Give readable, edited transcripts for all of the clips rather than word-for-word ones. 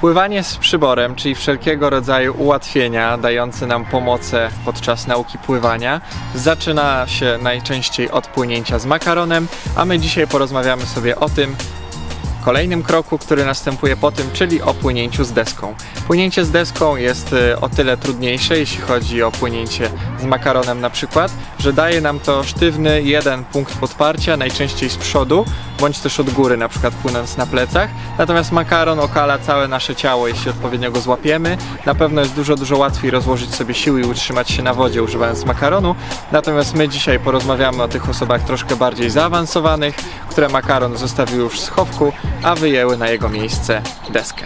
Pływanie z przyborem, czyli wszelkiego rodzaju ułatwienia dające nam pomoce podczas nauki pływania, zaczyna się najczęściej od płynięcia z makaronem, a my dzisiaj porozmawiamy sobie o tym kolejnym kroku, który następuje po tym, czyli o płynięciu z deską. Płynięcie z deską jest o tyle trudniejsze, jeśli chodzi o płynięcie z makaronem na przykład, że daje nam to sztywny jeden punkt podparcia, najczęściej z przodu, bądź też od góry, na przykład płynąc na plecach. Natomiast makaron okala całe nasze ciało, jeśli odpowiednio go złapiemy. Na pewno jest dużo łatwiej rozłożyć sobie siły i utrzymać się na wodzie używając makaronu. Natomiast my dzisiaj porozmawiamy o tych osobach troszkę bardziej zaawansowanych, które makaron zostawił już w schowku, a wyjęły na jego miejsce deskę.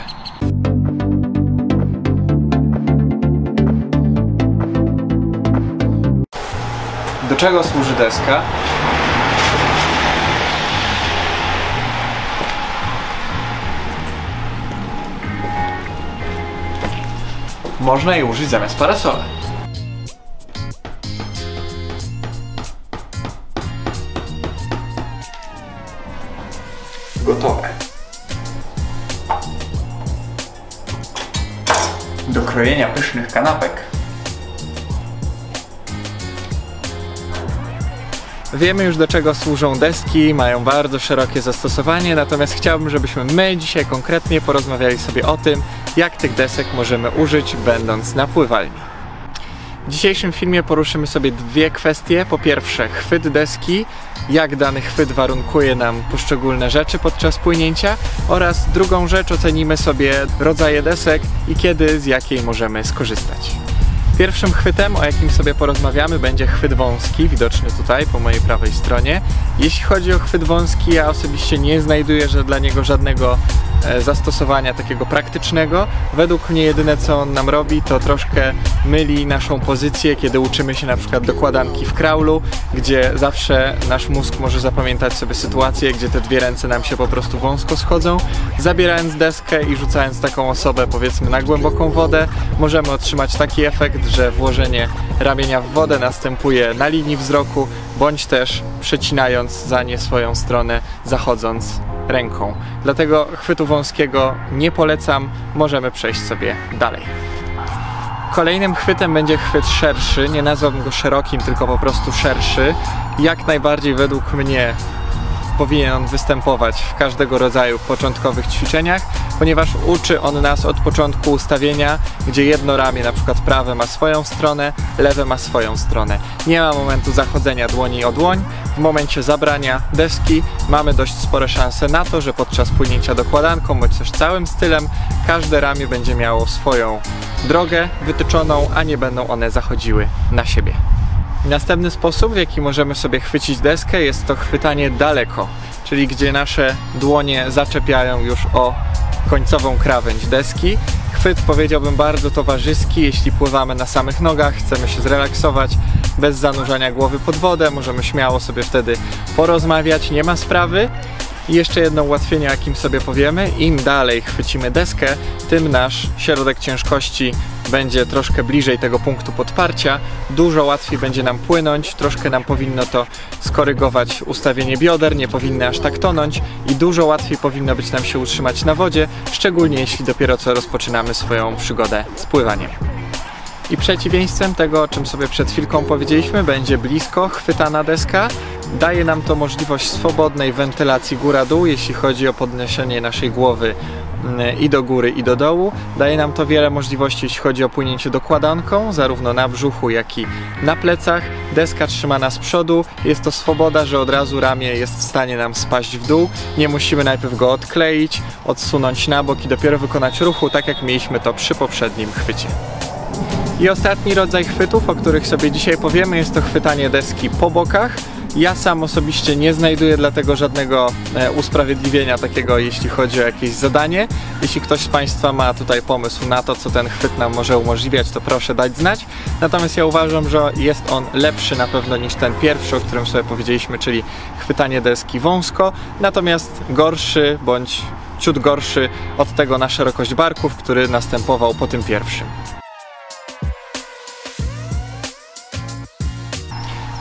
Do czego służy deska? Można jej użyć zamiast parasola. Gotowe. Do krojenia pysznych kanapek. Wiemy już, do czego służą deski, mają bardzo szerokie zastosowanie, natomiast chciałbym, żebyśmy my dzisiaj konkretnie porozmawiali sobie o tym, jak tych desek możemy użyć, będąc na pływalni. W dzisiejszym filmie poruszymy sobie dwie kwestie. Po pierwsze, chwyt deski, jak dany chwyt warunkuje nam poszczególne rzeczy podczas płynięcia, oraz drugą rzecz, ocenimy sobie rodzaje desek i kiedy z jakiej możemy skorzystać. Pierwszym chwytem, o jakim sobie porozmawiamy, będzie chwyt wąski, widoczny tutaj po mojej prawej stronie. Jeśli chodzi o chwyt wąski, ja osobiście nie znajduję dla niego żadnego zastosowania takiego praktycznego. Według mnie jedyne, co on nam robi, to troszkę myli naszą pozycję, kiedy uczymy się na przykład dokładanki w kraulu, gdzie zawsze nasz mózg może zapamiętać sobie sytuację, gdzie te dwie ręce nam się po prostu wąsko schodzą. Zabierając deskę i rzucając taką osobę, powiedzmy, na głęboką wodę, możemy otrzymać taki efekt, że włożenie ramienia w wodę następuje na linii wzroku, bądź też przecinając za nie swoją stronę, zachodząc ręką. Dlatego chwytu wąskiego nie polecam, możemy przejść sobie dalej. Kolejnym chwytem będzie chwyt szerszy, nie nazwałbym go szerokim, tylko po prostu szerszy. Jak najbardziej według mnie powinien on występować w każdego rodzaju początkowych ćwiczeniach, ponieważ uczy on nas od początku ustawienia, gdzie jedno ramię, na przykład prawe, ma swoją stronę, lewe ma swoją stronę. Nie ma momentu zachodzenia dłoni o dłoń. W momencie zabrania deski mamy dość spore szanse na to, że podczas płynięcia dokładanką bądź też całym stylem każde ramię będzie miało swoją drogę wytyczoną, a nie będą one zachodziły na siebie. Następny sposób, w jaki możemy sobie chwycić deskę, jest to chwytanie daleko, czyli gdzie nasze dłonie zaczepiają już o końcową krawędź deski. Chwyt, powiedziałbym, bardzo towarzyski, jeśli pływamy na samych nogach, chcemy się zrelaksować bez zanurzania głowy pod wodę, możemy śmiało sobie wtedy porozmawiać, nie ma sprawy. I jeszcze jedno ułatwienie, jakim sobie powiemy: im dalej chwycimy deskę, tym nasz środek ciężkości będzie troszkę bliżej tego punktu podparcia, dużo łatwiej będzie nam płynąć, troszkę nam powinno to skorygować ustawienie bioder, nie powinny aż tak tonąć i dużo łatwiej powinno być nam się utrzymać na wodzie, szczególnie jeśli dopiero co rozpoczynamy swoją przygodę z pływaniem. I przeciwieństwem tego, o czym sobie przed chwilką powiedzieliśmy, będzie blisko chwytana deska. Daje nam to możliwość swobodnej wentylacji góra-dół, jeśli chodzi o podniesienie naszej głowy i do góry, i do dołu. Daje nam to wiele możliwości, jeśli chodzi o płynięcie dokładanką, zarówno na brzuchu, jak i na plecach. Deska trzyma z przodu, jest to swoboda, że od razu ramię jest w stanie nam spaść w dół. Nie musimy najpierw go odkleić, odsunąć na bok i dopiero wykonać ruchu, tak jak mieliśmy to przy poprzednim chwycie. I ostatni rodzaj chwytów, o których sobie dzisiaj powiemy, jest to chwytanie deski po bokach. Ja sam osobiście nie znajduję dla tego żadnego usprawiedliwienia takiego, jeśli chodzi o jakieś zadanie. Jeśli ktoś z Państwa ma tutaj pomysł na to, co ten chwyt nam może umożliwiać, to proszę dać znać. Natomiast ja uważam, że jest on lepszy na pewno niż ten pierwszy, o którym sobie powiedzieliśmy, czyli chwytanie deski wąsko, natomiast gorszy bądź ciut gorszy od tego na szerokość barków, który następował po tym pierwszym.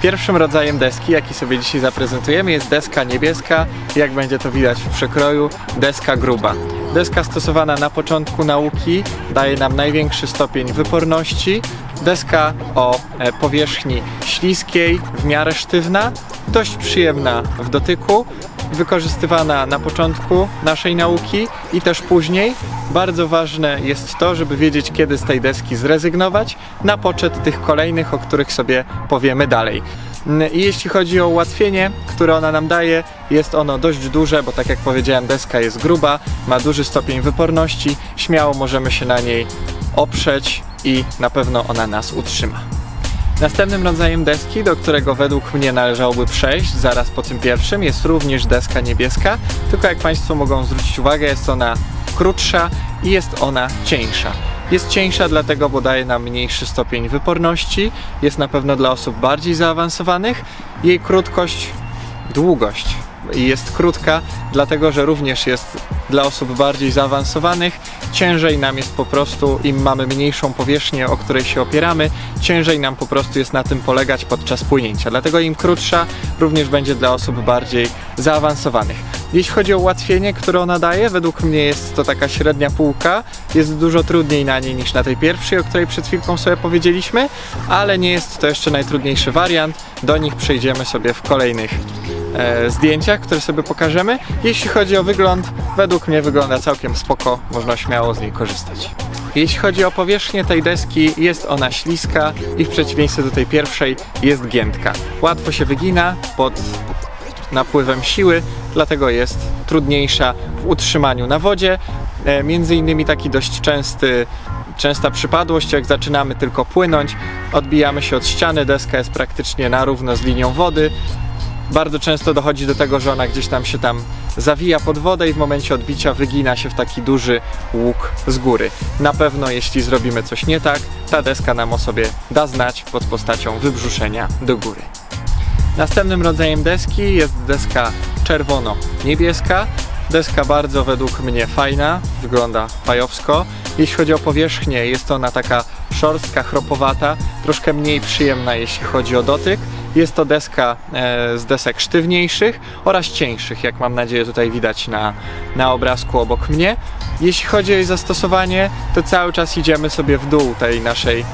Pierwszym rodzajem deski, jaki sobie dzisiaj zaprezentujemy, jest deska niebieska, jak będzie to widać w przekroju, deska gruba. Deska stosowana na początku nauki daje nam największy stopień wyporności. Deska o powierzchni śliskiej, w miarę sztywna, dość przyjemna w dotyku, wykorzystywana na początku naszej nauki i też później. Bardzo ważne jest to, żeby wiedzieć, kiedy z tej deski zrezygnować na poczet tych kolejnych, o których sobie powiemy dalej. I jeśli chodzi o ułatwienie, które ona nam daje, jest ono dość duże, bo tak jak powiedziałem, deska jest gruba, ma duży stopień wyporności, śmiało możemy się na niej oprzeć i na pewno ona nas utrzyma. Następnym rodzajem deski, do którego według mnie należałoby przejść zaraz po tym pierwszym, jest również deska niebieska, tylko jak Państwo mogą zwrócić uwagę, jest ona krótsza i jest ona cieńsza. Jest cieńsza dlatego, bo daje nam mniejszy stopień wyporności, jest na pewno dla osób bardziej zaawansowanych. Jej długość jest krótka, dlatego że również jest dla osób bardziej zaawansowanych. Ciężej nam jest po prostu, im mamy mniejszą powierzchnię, o której się opieramy, ciężej nam po prostu jest na tym polegać podczas płynięcia. Dlatego im krótsza, również będzie dla osób bardziej zaawansowanych. Jeśli chodzi o ułatwienie, które ona daje, według mnie jest to taka średnia półka. Jest dużo trudniej na niej niż na tej pierwszej, o której przed chwilką sobie powiedzieliśmy, ale nie jest to jeszcze najtrudniejszy wariant. Do nich przejdziemy sobie w kolejnych zdjęciach, które sobie pokażemy. Jeśli chodzi o wygląd, według mnie wygląda całkiem spoko, można śmiało z niej korzystać. Jeśli chodzi o powierzchnię tej deski, jest ona śliska i w przeciwieństwie do tej pierwszej jest giętka. Łatwo się wygina pod napływem siły, dlatego jest trudniejsza w utrzymaniu na wodzie. Między innymi taki dość częsta przypadłość, jak zaczynamy tylko płynąć, odbijamy się od ściany, deska jest praktycznie na równo z linią wody. Bardzo często dochodzi do tego, że ona gdzieś tam się zawija pod wodę i w momencie odbicia wygina się w taki duży łuk z góry. Na pewno jeśli zrobimy coś nie tak, ta deska nam o sobie da znać pod postacią wybrzuszenia do góry. Następnym rodzajem deski jest deska czerwono-niebieska. Deska bardzo według mnie fajna, wygląda fajowsko. Jeśli chodzi o powierzchnię, jest ona taka szorstka, chropowata, troszkę mniej przyjemna jeśli chodzi o dotyk. Jest to deska z desek sztywniejszych oraz cieńszych, jak mam nadzieję tutaj widać na obrazku obok mnie. Jeśli chodzi o jej zastosowanie, to cały czas idziemy sobie w dół tej naszej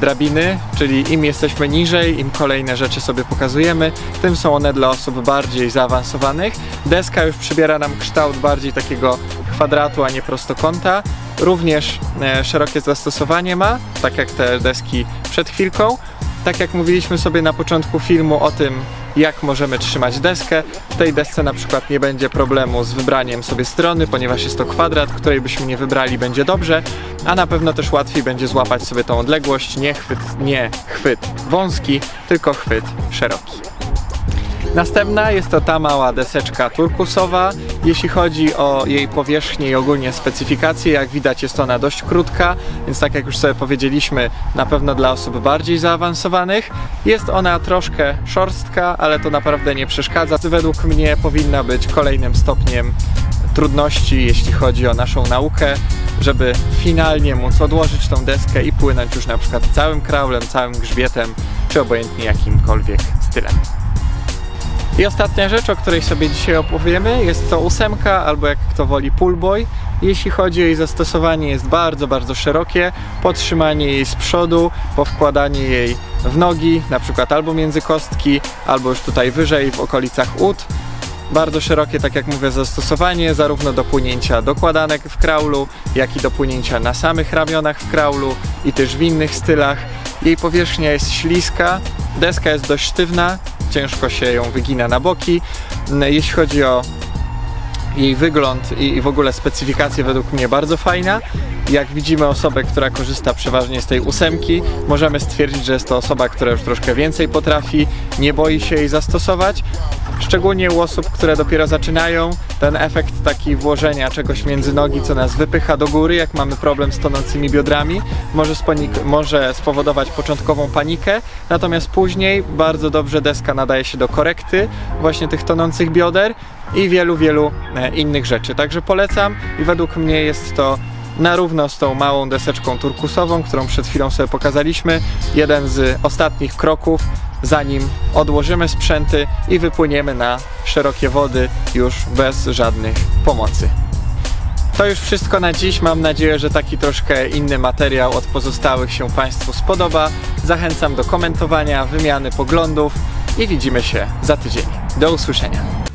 drabiny, czyli im jesteśmy niżej, im kolejne rzeczy sobie pokazujemy, tym są one dla osób bardziej zaawansowanych. Deska już przybiera nam kształt bardziej takiego kwadratu, a nie prostokąta. Również szerokie zastosowanie ma, tak jak te deski przed chwilką. Tak jak mówiliśmy sobie na początku filmu o tym, jak możemy trzymać deskę, w tej desce na przykład nie będzie problemu z wybraniem sobie strony, ponieważ jest to kwadrat, której byśmy nie wybrali, będzie dobrze, a na pewno też łatwiej będzie złapać sobie tą odległość, nie chwyt wąski, tylko chwyt szeroki. Następna jest to ta mała deseczka turkusowa. Jeśli chodzi o jej powierzchnię i ogólnie specyfikację, jak widać jest ona dość krótka, więc tak jak już sobie powiedzieliśmy, na pewno dla osób bardziej zaawansowanych. Jest ona troszkę szorstka, ale to naprawdę nie przeszkadza. Według mnie powinna być kolejnym stopniem trudności, jeśli chodzi o naszą naukę, żeby finalnie móc odłożyć tą deskę i płynąć już na przykład całym kraulem, całym grzbietem, czy obojętnie jakimkolwiek stylem. I ostatnia rzecz, o której sobie dzisiaj opowiemy, jest to 8, albo jak kto woli pullboy. Jeśli chodzi o jej zastosowanie, jest bardzo, bardzo szerokie. Podtrzymanie jej z przodu, powkładanie jej w nogi, na przykład albo między kostki, albo już tutaj wyżej w okolicach ud. Bardzo szerokie, tak jak mówię, zastosowanie, zarówno do płynięcia dokładanek w kraulu, jak i do płynięcia na samych ramionach w kraulu i też w innych stylach. Jej powierzchnia jest śliska, deska jest dość sztywna, ciężko się ją wygina na boki. Jeśli chodzi o jej wygląd i w ogóle specyfikację, według mnie bardzo fajna. Jak widzimy osobę, która korzysta przeważnie z tej 8, możemy stwierdzić, że jest to osoba, która już troszkę więcej potrafi, nie boi się jej zastosować. Szczególnie u osób, które dopiero zaczynają, ten efekt taki włożenia czegoś między nogi, co nas wypycha do góry, jak mamy problem z tonącymi biodrami, może spowodować początkową panikę, natomiast później bardzo dobrze deska nadaje się do korekty właśnie tych tonących bioder i wielu innych rzeczy. Także polecam i według mnie jest to na równo z tą małą deseczką turkusową, którą przed chwilą sobie pokazaliśmy, jeden z ostatnich kroków, zanim odłożymy sprzęty i wypłyniemy na szerokie wody już bez żadnych pomocy. To już wszystko na dziś. Mam nadzieję, że taki troszkę inny materiał od pozostałych się Państwu spodoba. Zachęcam do komentowania, wymiany poglądów i widzimy się za tydzień. Do usłyszenia.